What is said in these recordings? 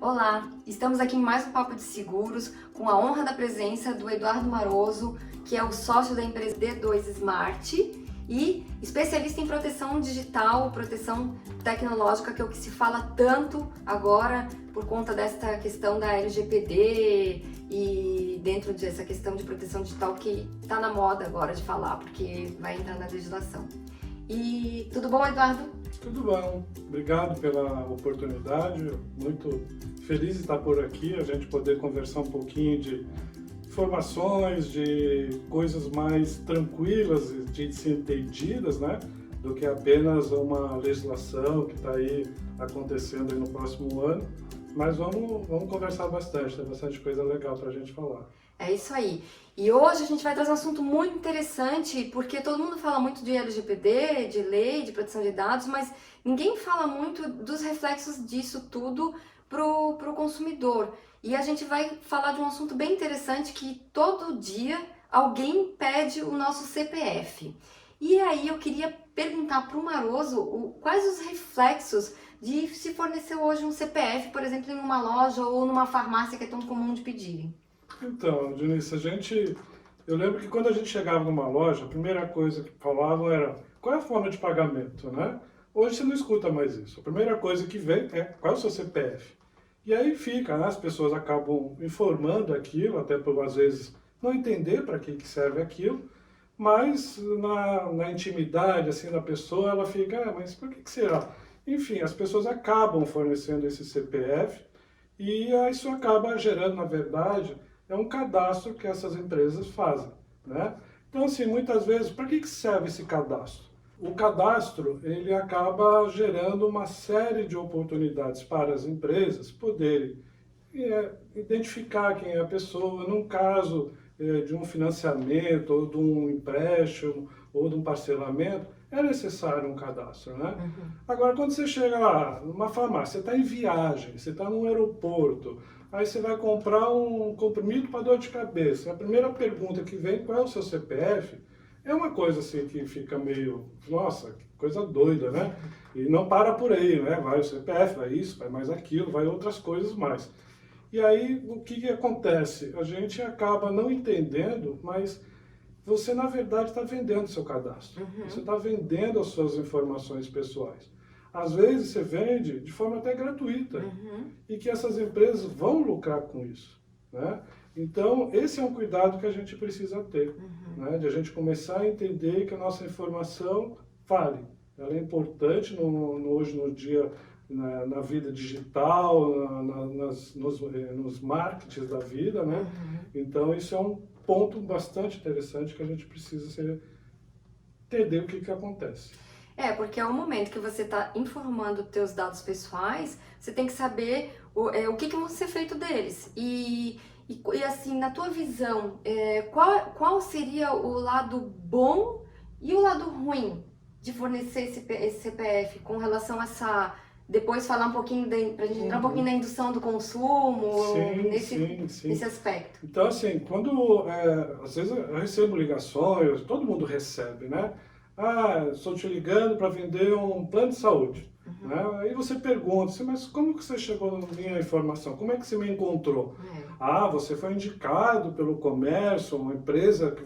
Olá, estamos aqui em mais um Papo de Seguros com a honra da presença do Eduardo Maroso, que é o sócio da empresa D2 Smart e especialista em proteção digital, proteção tecnológica, que é o que se fala tanto agora por conta desta questão da LGPD e dentro dessa questão de proteção digital que está na moda agora de falar, porque vai entrar na legislação. E tudo bom, Eduardo? Tudo bom, obrigado pela oportunidade, muito feliz de estar por aqui, a gente poder conversar um pouquinho de informações, de coisas mais tranquilas de ser entendidas, né? Do que apenas uma legislação que está aí acontecendo aí no próximo ano, mas vamos conversar bastante, tem bastante coisa legal para a gente falar. É isso aí. E hoje a gente vai trazer um assunto muito interessante, porque todo mundo fala muito de LGPD, de lei, de proteção de dados, mas ninguém fala muito dos reflexos disso tudo pro consumidor. E a gente vai falar de um assunto bem interessante que todo dia alguém pede o nosso CPF. E aí eu queria perguntar para o Maroso quais os reflexos de se fornecer hoje um CPF, por exemplo, em uma loja ou numa farmácia que é tão comum de pedirem. Então, Diniz, eu lembro que quando a gente chegava numa loja, a primeira coisa que falavam era qual é a forma de pagamento, né? Hoje você não escuta mais isso. A primeira coisa que vem é qual é o seu CPF. E aí fica, né? As pessoas acabam informando aquilo, até por às vezes não entender para que serve aquilo, mas na intimidade assim da pessoa ela fica, mas por que será? Enfim, as pessoas acabam fornecendo esse CPF e isso acaba gerando, na verdade, é um cadastro que essas empresas fazem, né? Então, assim, muitas vezes, para que serve esse cadastro? O cadastro, ele acaba gerando uma série de oportunidades para as empresas poderem identificar quem é a pessoa, num caso de um financiamento, ou de um empréstimo, ou de um parcelamento, é necessário um cadastro, né? Agora, quando você chega lá numa farmácia, você está em viagem, você está num aeroporto, aí você vai comprar um comprimido para dor de cabeça. A primeira pergunta que vem, qual é o seu CPF? É uma coisa assim que fica meio, nossa, que coisa doida, né? E não para por aí, né? Vai o CPF, vai isso, vai mais aquilo, vai outras coisas mais. E aí, o que acontece? A gente acaba não entendendo, mas você, na verdade, está vendendo seu cadastro. Você está vendendo as suas informações pessoais. Às vezes, você vende de forma até gratuita. E que essas empresas vão lucrar com isso, né? Então, esse é um cuidado que a gente precisa ter, né? De a gente começar a entender que a nossa informação vale. Ela é importante hoje no dia, na vida digital, nos marketings da vida, né? Então, isso é um ponto bastante interessante que a gente precisa entender o que acontece. É, porque é o momento que você está informando os teus dados pessoais, você tem que saber o que vão ser feito deles. E assim, na tua visão, qual seria o lado bom e o lado ruim de fornecer esse CPF com relação a essa... Depois falar um pouquinho, pra gente entrar um pouquinho na indução do consumo, Sim. nesse aspecto. Então, assim, às vezes eu recebo ligações, todo mundo recebe, né? Ah, estou te ligando para vender um plano de saúde. Né? Aí você pergunta, assim, mas como que você chegou na minha informação? Como é que você me encontrou? Ah, você foi indicado pelo comércio, uma empresa que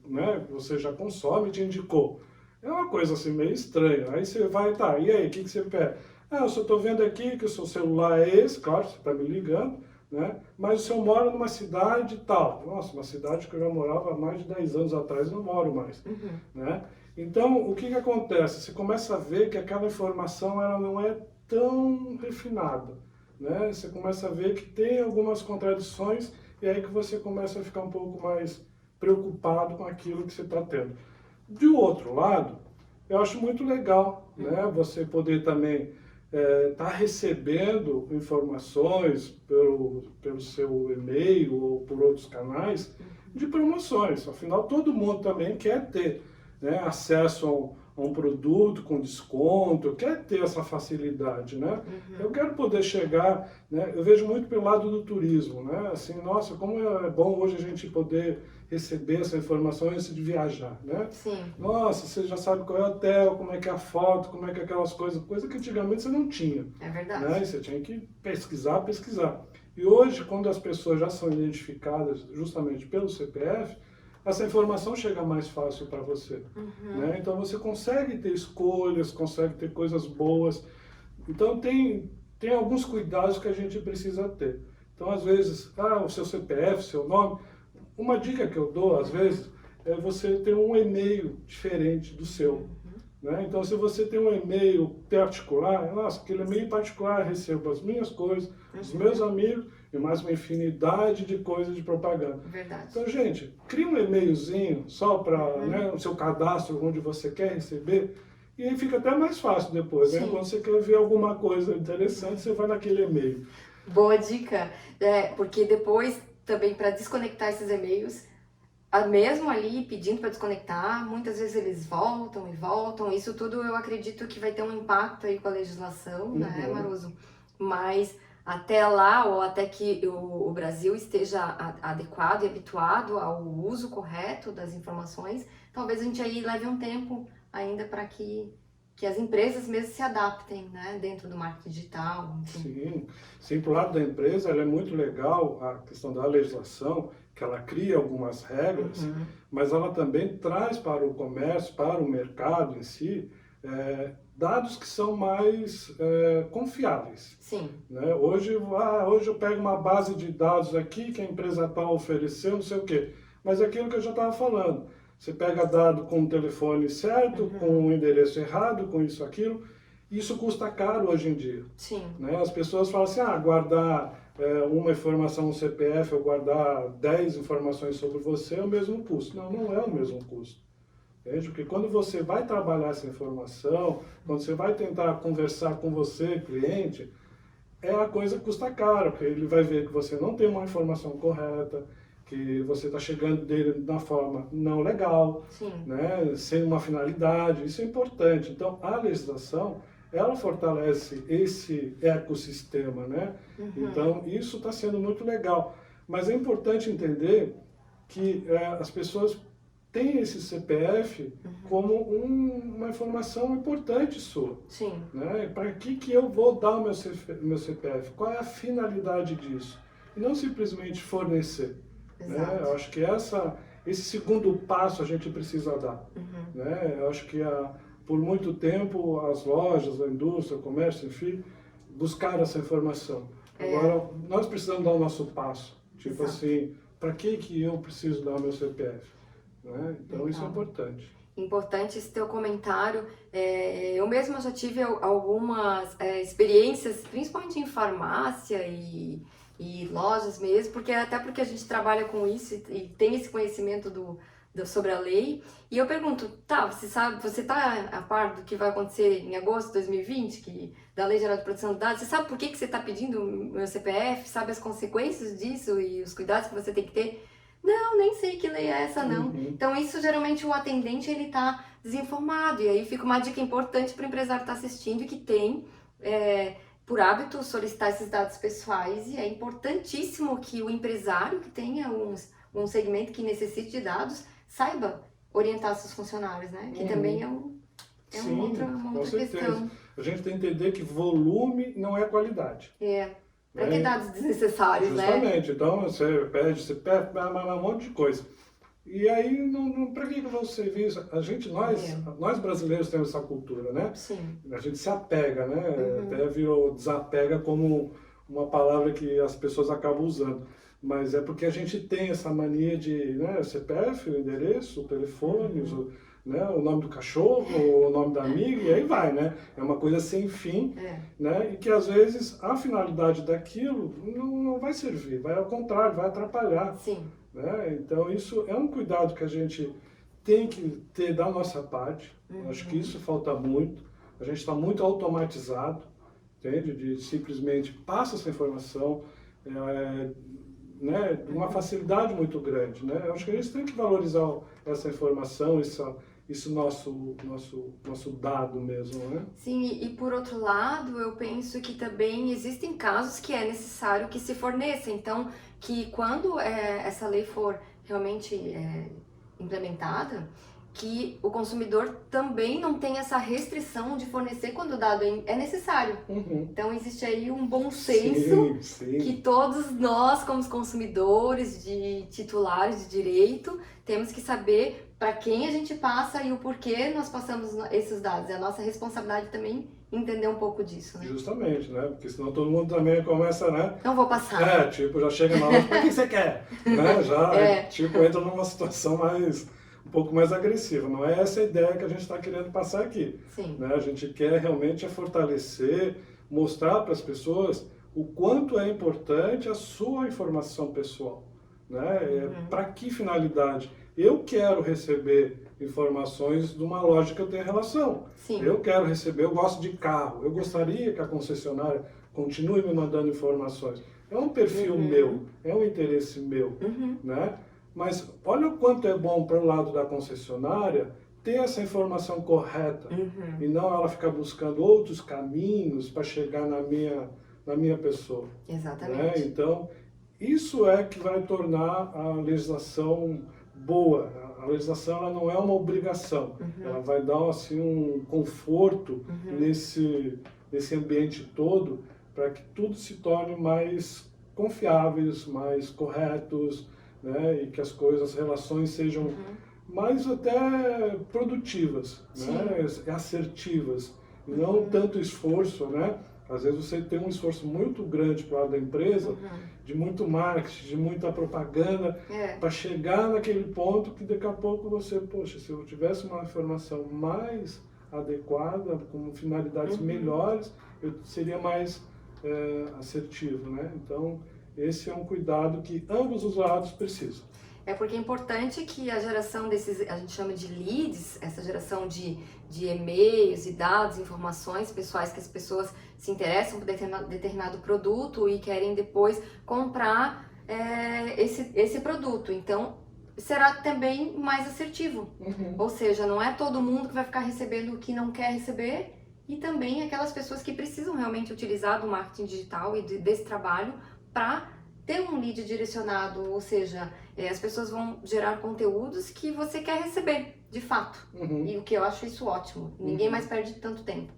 né, que você já consome te indicou. É uma coisa assim meio estranha. Aí você vai, tá, e aí, o que você pede? Ah, eu só estou vendo aqui que o seu celular é esse, claro, você está me ligando, né? Mas o senhor mora numa cidade tal. Nossa, uma cidade que eu já morava há mais de 10 anos atrás, não moro mais, né? Então, o que acontece? Você começa a ver que aquela informação ela não é tão refinada, né? Você começa a ver que tem algumas contradições e aí que você começa a ficar um pouco mais preocupado com aquilo que você está tendo. De outro lado, eu acho muito legal, né? Você poder também estar recebendo informações pelo seu e-mail ou por outros canais de promoções. Afinal, todo mundo também quer ter, né, acesso a um produto com desconto, quer ter essa facilidade, né? Eu quero poder chegar, né? Eu vejo muito pelo lado do turismo, né? Assim, nossa, como é bom hoje a gente poder receber essa informação antes de viajar, né? Sim, Nossa, você já sabe qual é o hotel, como é que é a foto, como é que é aquelas coisas, coisa que antigamente você não tinha, é verdade. né? E você tinha que pesquisar, pesquisar. E hoje, quando as pessoas já são identificadas justamente pelo CPF, essa informação chega mais fácil para você, né? Então você consegue ter escolhas, consegue ter coisas boas. Então tem alguns cuidados que a gente precisa ter. Então às vezes, o seu CPF, seu nome, uma dica que eu dou às vezes é você ter um e-mail diferente do seu, né? Então se você tem um e-mail particular, nossa, aquele e-mail particular eu recebo as minhas coisas, os meus amigos e mais uma infinidade de coisas de propaganda. Verdade. Então, gente, cria um e-mailzinho só para, né, o seu cadastro onde você quer receber, e aí fica até mais fácil depois, né? Sim. Quando você quer ver alguma coisa interessante, você vai naquele e-mail. Boa dica, porque depois também para desconectar esses e-mails, mesmo ali pedindo para desconectar, muitas vezes eles voltam e voltam. Isso tudo eu acredito que vai ter um impacto aí com a legislação, né, Maruso? Mas até lá, ou até que o Brasil esteja adequado e habituado ao uso correto das informações, talvez a gente aí leve um tempo ainda para que as empresas mesmo se adaptem, né, dentro do marketing digital, enfim. Sim, pro lado da empresa, ela é muito legal a questão da legislação, que ela cria algumas regras, mas ela também traz para o comércio, para o mercado em si, dados que são mais confiáveis. Sim. Né? Hoje eu pego uma base de dados aqui que a empresa tal ofereceu, não sei o quê, mas é aquilo que eu já estava falando. Você pega dado com o telefone certo, com o endereço errado, com isso, aquilo. Isso custa caro hoje em dia. Sim. Né? As pessoas falam assim, guardar uma informação no CPF ou guardar 10 informações sobre você é o mesmo custo. Não, não é o mesmo custo. Entende? Porque quando você vai trabalhar essa informação, quando você vai tentar conversar com você, cliente, a coisa que custa caro, porque ele vai ver que você não tem uma informação correta, que você está chegando dele da forma não legal, né, sem uma finalidade, isso é importante. Então, a legislação, ela fortalece esse ecossistema, né? Então, isso está sendo muito legal. Mas é importante entender que as pessoas têm esse CPF como uma informação importante sua. Sim. Né? Para que eu vou dar o meu CPF? Qual é a finalidade disso? E não simplesmente fornecer. Né? Eu acho que esse segundo passo a gente precisa dar. Né? Eu acho que por muito tempo as lojas, a indústria, o comércio, enfim, buscaram essa informação. Agora nós precisamos dar o nosso passo. Tipo assim, para que eu preciso dar o meu CPF? Né? Então isso é importante. Importante esse teu comentário. Eu mesma já tive algumas experiências, principalmente em farmácia e lojas mesmo, porque a gente trabalha com isso e tem esse conhecimento sobre a lei. E eu pergunto, você tá a par do que vai acontecer em agosto de 2020, da Lei Geral de Proteção de Dados? Você sabe por que você está pedindo o meu CPF? Sabe as consequências disso e os cuidados que você tem que ter? Não, nem sei que lei é essa, não. Então, isso geralmente o atendente ele tá desinformado. E aí fica uma dica importante para o empresário estar assistindo e que tem, por hábito, solicitar esses dados pessoais. E é importantíssimo que o empresário que tenha um segmento que necessite de dados saiba orientar seus funcionários, né? Que também é uma outra questão. A gente tem que entender que volume não é qualidade. Para que dados desnecessários, Justamente. Então, você pede CPF, um monte de coisa. E aí, para que eu vou servir isso? Nós brasileiros temos essa cultura, né? Sim. A gente se apega, né? Até virou desapega como uma palavra que as pessoas acabam usando. Mas é porque a gente tem essa mania de, né, CPF, o endereço, o telefone, né, o nome do cachorro, o nome da amiga, e aí vai, né? É uma coisa sem fim, né? E que às vezes a finalidade daquilo não vai servir, vai ao contrário, vai atrapalhar. Sim. Né? Então isso é um cuidado que a gente tem que ter da nossa parte. Acho que isso falta muito. A gente está muito automatizado, entende? De simplesmente passa essa informação, né, uma facilidade muito grande, né? Eu acho que a gente tem que valorizar essa informação, esse nosso dado mesmo, né? Sim, e por outro lado, eu penso que também existem casos que é necessário que se forneça. Então, que quando essa lei for realmente implementada, que o consumidor também não tenha essa restrição de fornecer quando o dado é necessário. Uhum. Então, existe aí um bom senso Sim. que todos nós, como consumidores, de titulares de direito, temos que saber para quem a gente passa e o porquê nós passamos esses dados. É a nossa responsabilidade também entender um pouco disso, né? Justamente, né? Porque senão todo mundo também começa, né? Não vou passar. Tipo, já chega na hora, o que você quer? Né? Já, tipo, entra numa situação um pouco mais agressiva. Não é essa a ideia que a gente está querendo passar aqui. Sim. Né? A gente quer realmente fortalecer, mostrar para as pessoas o quanto é importante a sua informação pessoal. Né? Para que finalidade? Eu quero receber informações de uma loja que eu tenho relação. Sim. Eu quero receber, eu gosto de carro, eu gostaria que a concessionária continue me mandando informações. É um perfil meu, é um interesse meu, né? Mas olha o quanto é bom para o lado da concessionária ter essa informação correta e não ela ficar buscando outros caminhos para chegar na minha pessoa. Exatamente. Né? Então, isso é que vai tornar a legislação boa. A legislação ela não é uma obrigação, ela vai dar assim, um conforto nesse ambiente todo para que tudo se torne mais confiáveis, mais corretos, né? E que as relações sejam mais até produtivas, né? Assertivas, e não tanto esforço, né? Às vezes você tem um esforço muito grande para o lado da empresa, de muito marketing, de muita propaganda, para chegar naquele ponto que daqui a pouco você, poxa, se eu tivesse uma informação mais adequada, com finalidades melhores, eu seria mais assertivo, né? Então, esse é um cuidado que ambos os lados precisam. É porque é importante que a geração desses, a gente chama de leads, essa geração de e-mails e dados, informações pessoais que as pessoas se interessam por determinado produto e querem depois comprar esse produto. Então, será também mais assertivo. Ou seja, não é todo mundo que vai ficar recebendo o que não quer receber e também aquelas pessoas que precisam realmente utilizar do marketing digital e desse trabalho para ter um lead direcionado, ou seja, as pessoas vão gerar conteúdos que você quer receber, de fato. E o que eu acho isso ótimo. Ninguém mais perde tanto tempo.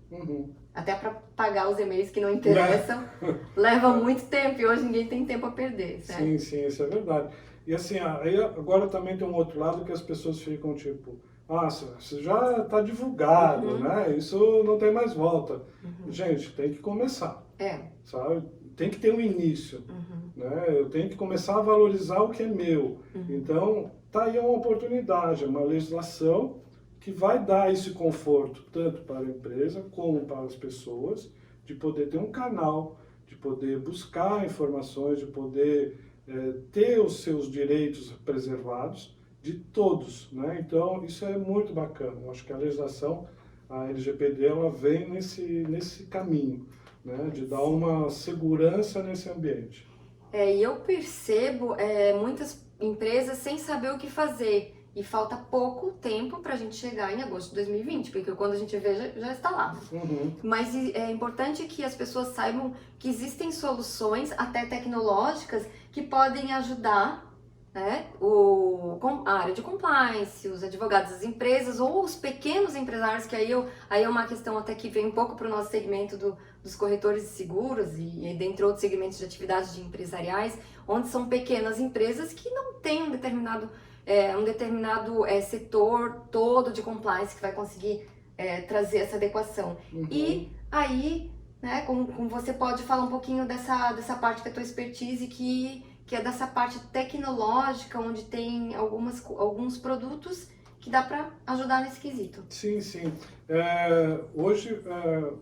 Até para pagar os e-mails que não interessam, leva muito tempo e hoje ninguém tem tempo a perder, certo? Sim, isso é verdade. E assim, aí agora também tem um outro lado que as pessoas ficam tipo, isso já está divulgado, né? Isso não tem mais volta. Gente, tem que começar, sabe? Tem que ter um início, né? Eu tenho que começar a valorizar o que é meu. Então, tá aí uma oportunidade, uma legislação que vai dar esse conforto, tanto para a empresa como para as pessoas, de poder ter um canal, de poder buscar informações, de poder ter os seus direitos preservados, de todos, né? Então, isso é muito bacana. Eu acho que a legislação, a LGPD, ela vem nesse caminho, né? De dar uma segurança nesse ambiente. E eu percebo muitas empresas sem saber o que fazer. E falta pouco tempo para a gente chegar em agosto de 2020, porque quando a gente vê, já está lá. Mas é importante que as pessoas saibam que existem soluções, até tecnológicas, que podem ajudar, né, a área de compliance, os advogados das empresas ou os pequenos empresários, que aí é uma questão até que vem um pouco para o nosso segmento dos corretores de seguros e dentre outros segmentos de atividades de empresariais, onde são pequenas empresas que não têm um determinado setor todo de compliance que vai conseguir trazer essa adequação. E aí, né, como você pode falar um pouquinho dessa parte que é a tua expertise, que é dessa parte tecnológica, onde tem alguns produtos que dá para ajudar nesse quesito. Sim. Hoje,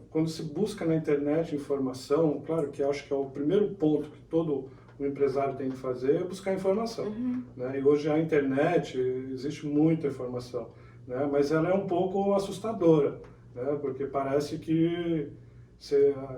quando se busca na internet informação, claro que acho que é o primeiro ponto que todo o empresário tem que fazer é buscar informação. Né? E hoje a internet, existe muita informação, né? Mas ela é um pouco assustadora, né? Porque parece que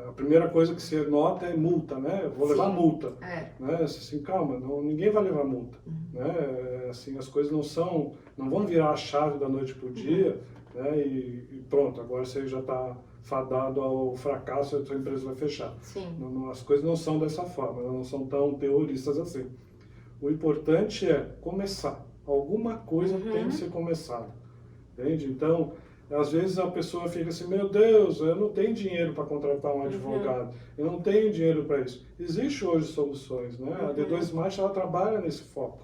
a primeira coisa que você nota é multa, né? Eu vou levar multa. É. Né? Assim, calma, ninguém vai levar multa. Né? Assim, as coisas não vão virar a chave da noite para o dia, né? E pronto, agora você já está fadado ao fracasso e a sua empresa vai fechar. Sim. As coisas não são dessa forma, elas não são tão terroristas assim. O importante é começar. Alguma coisa tem que ser começada. Entende? Então, às vezes a pessoa fica assim, meu Deus, eu não tenho dinheiro para contratar um advogado, eu não tenho dinheiro para isso. Existem hoje soluções, né? A D2 Smart ela trabalha nesse foco,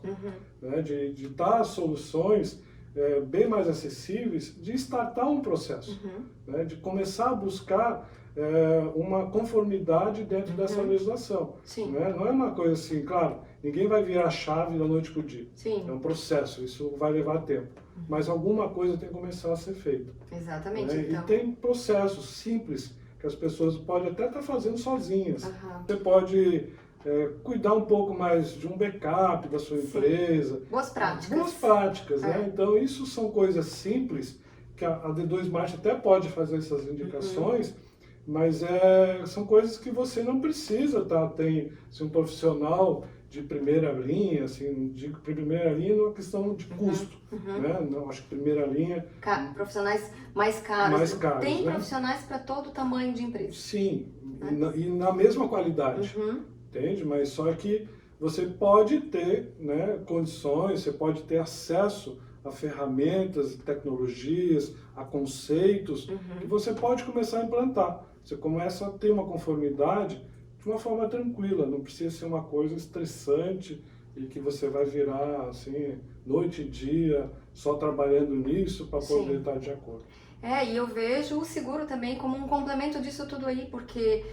né? De dar soluções bem mais acessíveis, de startar um processo, né? De começar a buscar uma conformidade dentro dessa legislação. Sim. Né? Não é uma coisa assim, claro, ninguém vai virar a chave da noite para o dia. Sim. É um processo, isso vai levar tempo. Mas alguma coisa tem que começar a ser feita. Exatamente. Né? Então. E tem processos simples que as pessoas podem até estar fazendo sozinhas. Uhum. Você pode cuidar um pouco mais de um backup da sua empresa. Boas práticas. Boas práticas, né? Então, isso são coisas simples que a D2 Smart até pode fazer essas indicações, mas são coisas que você não precisa, tá? Tem um profissional de primeira linha, assim, de primeira linha numa questão de custo, né? Não, acho que primeira linha... Profissionais mais caros. Mais caros, tem né? profissionais para todo tamanho de empresa. Sim, e na mesma qualidade, entende? Mas só que você pode ter, né, condições, você pode ter acesso a ferramentas, tecnologias, a conceitos que você pode começar a implantar. Você começa a ter uma conformidade de uma forma tranquila, não precisa ser uma coisa estressante e que você vai virar assim, noite e dia, só trabalhando nisso para poder estar de acordo. E eu vejo o seguro também como um complemento disso tudo aí, porque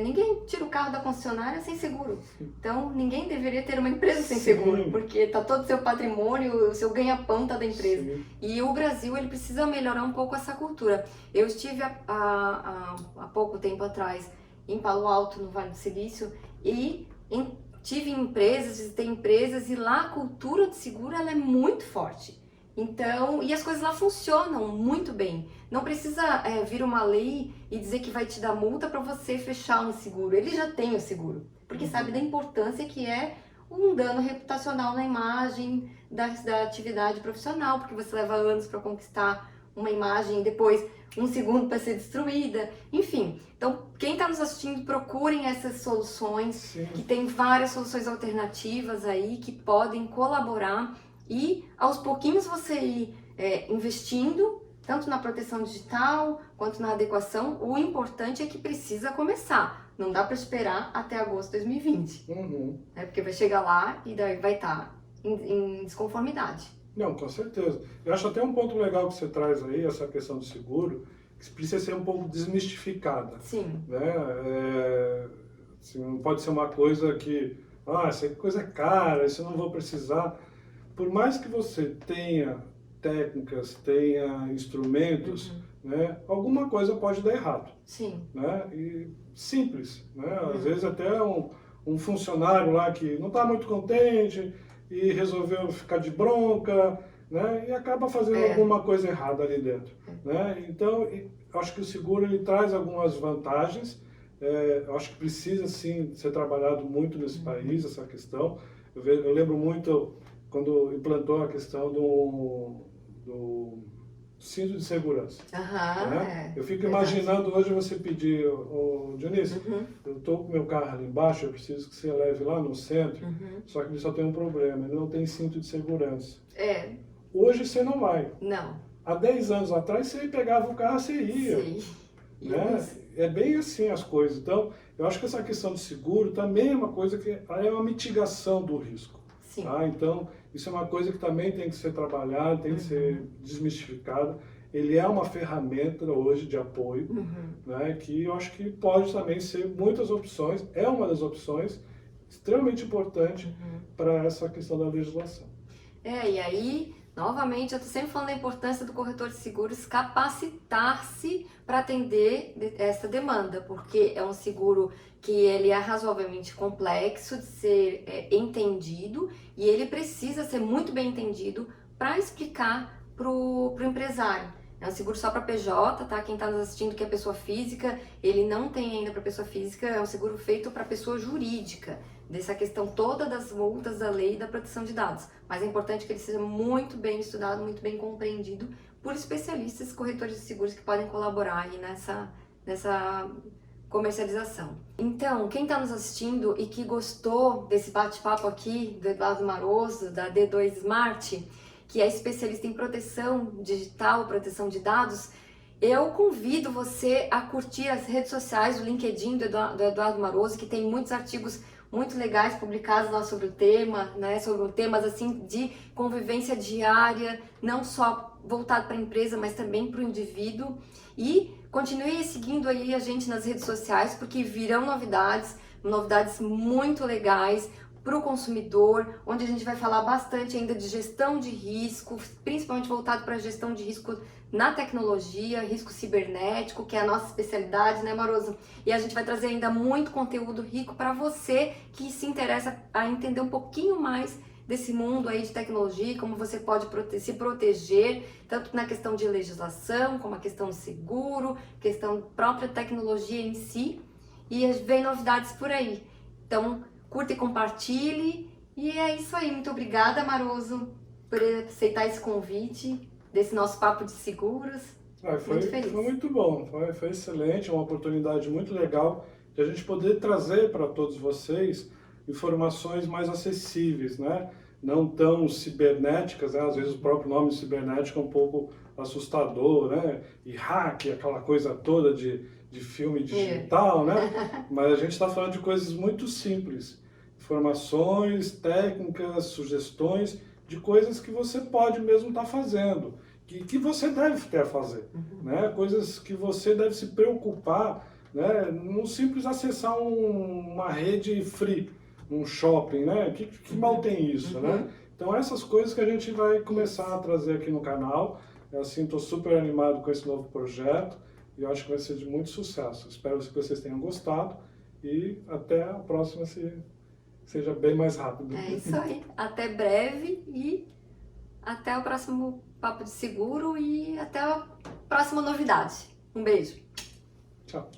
ninguém tira o carro da concessionária sem seguro. Então, ninguém deveria ter uma empresa sem seguro, porque está todo o seu patrimônio, o seu ganha-pão está da empresa. Sim. E o Brasil, ele precisa melhorar um pouco essa cultura. Eu estive há pouco tempo atrás em Palo Alto, no Vale do Silício, e tive empresas, visitei empresas, e lá a cultura de seguro ela é muito forte. Então, e as coisas lá funcionam muito bem. Não precisa vir uma lei e dizer que vai te dar multa para você fechar um seguro. Ele já tem o seguro, porque sabe da importância que é um dano reputacional na imagem da atividade profissional, porque você leva anos para conquistar uma imagem e depois um segundo para ser destruída. Enfim, então quem está nos assistindo, procurem essas soluções. Sim. Que tem várias soluções alternativas aí que podem colaborar. E aos pouquinhos você ir investindo, tanto na proteção digital quanto na adequação. O importante é que precisa começar. Não dá para esperar até agosto de 2020. Porque vai chegar lá e daí vai estar em desconformidade. Não, com certeza. Eu acho até um ponto legal que você traz aí, essa questão do seguro, que precisa ser um pouco desmistificada. Sim. Né? Assim, não pode ser uma coisa que, essa coisa é cara, isso eu não vou precisar. Por mais que você tenha técnicas, tenha instrumentos, né, alguma coisa pode dar errado. Sim. Né? E simples. Né? Às vezes até um funcionário lá que não está muito contente e resolveu ficar de bronca, né, e acaba fazendo alguma coisa errada ali dentro. Né? Então, acho que o seguro ele traz algumas vantagens. Acho que precisa sim ser trabalhado muito nesse país, essa questão. Eu lembro muito quando implantou a questão do cinto de segurança. Né? Eu fico imaginando hoje você pedir, Dionísio, eu estou com meu carro ali embaixo, eu preciso que você leve lá no centro, só que ele só tem um problema, ele não tem cinto de segurança. Hoje você não vai. Não. Há 10 anos atrás você pegava o carro, você ia. Sim. Né? É bem assim as coisas. Então, eu acho que essa questão de seguro também é uma coisa que é uma mitigação do risco. Sim. Tá? Então, isso é uma coisa que também tem que ser trabalhada, tem que ser desmistificada. Ele é uma ferramenta hoje de apoio, né, que eu acho que pode também ser muitas opções, é uma das opções extremamente importante para essa questão da legislação. E aí, novamente, eu estou sempre falando da importância do corretor de seguros capacitar-se para atender essa demanda, porque é um seguro que ele é razoavelmente complexo de ser entendido e ele precisa ser muito bem entendido para explicar para o empresário. É um seguro só para PJ, tá? Quem está nos assistindo que é pessoa física, ele não tem ainda para pessoa física, é um seguro feito para pessoa jurídica, dessa questão toda das multas da lei da proteção de dados. Mas é importante que ele seja muito bem estudado, muito bem compreendido por especialistas, corretores de seguros que podem colaborar aí nessa comercialização. Então, quem está nos assistindo e que gostou desse bate-papo aqui do Eduardo Maroso, da D2 Smart, que é especialista em proteção digital, proteção de dados, eu convido você a curtir as redes sociais, o LinkedIn do Eduardo Maroso, que tem muitos artigos muito legais publicados lá sobre o tema, né, sobre temas assim de convivência diária, não só voltado para a empresa, mas também para o indivíduo. E continue seguindo aí a gente nas redes sociais, porque virão novidades muito legais para o consumidor, onde a gente vai falar bastante ainda de gestão de risco, principalmente voltado para a gestão de risco na tecnologia, risco cibernético, que é a nossa especialidade, né, Maroso? E a gente vai trazer ainda muito conteúdo rico para você que se interessa a entender um pouquinho mais desse mundo aí de tecnologia, como você pode se proteger, tanto na questão de legislação, como a questão de seguro, questão própria tecnologia em si, e vem novidades por aí. Então, curta e compartilhe, e é isso aí. Muito obrigada, Maroso, por aceitar esse convite desse nosso papo de seguros. Foi muito bom, foi excelente, uma oportunidade muito legal de a gente poder trazer para todos vocês informações mais acessíveis, né? Não tão cibernéticas, né? Às vezes o próprio nome cibernético é um pouco assustador, né? E hack, aquela coisa toda de filme digital, né? Mas a gente está falando de coisas muito simples, informações, técnicas, sugestões de coisas que você pode mesmo estar fazendo, que você deve ter a fazer, né? Coisas que você deve se preocupar, né? Não simples acessar uma rede free, um shopping, né? Que mal tem isso, né? Então essas coisas que a gente vai começar a trazer aqui no canal. Eu assim, estou super animado com esse novo projeto e eu acho que vai ser de muito sucesso. Espero que vocês tenham gostado e até a próxima seja bem mais rápido. É isso aí. Até breve e até o próximo Papo de Seguro e até a próxima novidade. Um beijo. Tchau.